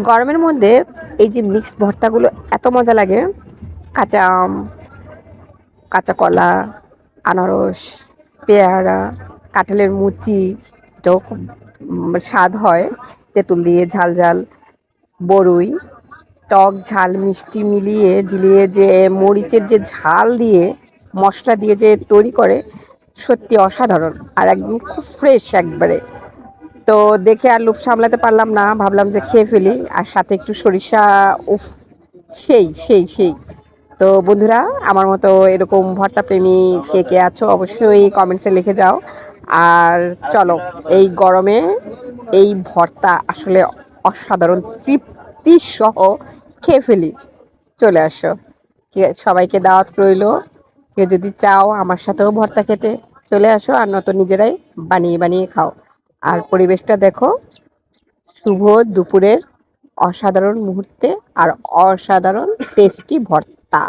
গরমের মধ্যে এই যে মিক্সড ভর্তাগুলো এত মজা লাগে। কাঁচা আম, কাঁচা কলা, আনারস, পেয়ারা, কাঁঠালের মুচি, এটাও খুব স্বাদ হয়। তেঁতুল দিয়ে ঝাল ঝাল, বড়ই, টক ঝাল মিষ্টি মিলিয়ে ঝিলিয়ে যে মরিচের যে ঝাল দিয়ে মশলা দিয়ে যে তৈরি করে, সত্যি অসাধারণ। আর একদম খুব ফ্রেশ একবারে। তো দেখে আর লোভ সামলাতে পারলাম না, ভাবলাম যে খেয়ে ফেলি, আর সাথে একটু সরিষা। উফ, সেই সেই সেই। তো বন্ধুরা, আমার মতো এরকম ভর্তা প্রেমী কে কে আছো অবশ্যই কমেন্টসে লিখে যাও। আর চলো, এই গরমে এই ভর্তা আসলে অসাধারণ, তৃপ্তি সহ খেয়ে ফেলি। চলে আসো, সবাইকে দাওয়াত রইলো। কেউ যদি চাও আমার সাথেও ভর্তা খেতে, চলে আসো, আর নয়তো নিজেরাই বানিয়ে বানিয়ে খাও। আর পরিবেশটা দেখো, শুভ দুপুরের অসাধারণ মুহূর্তে আর অসাধারণ টেস্টি ভর্তা।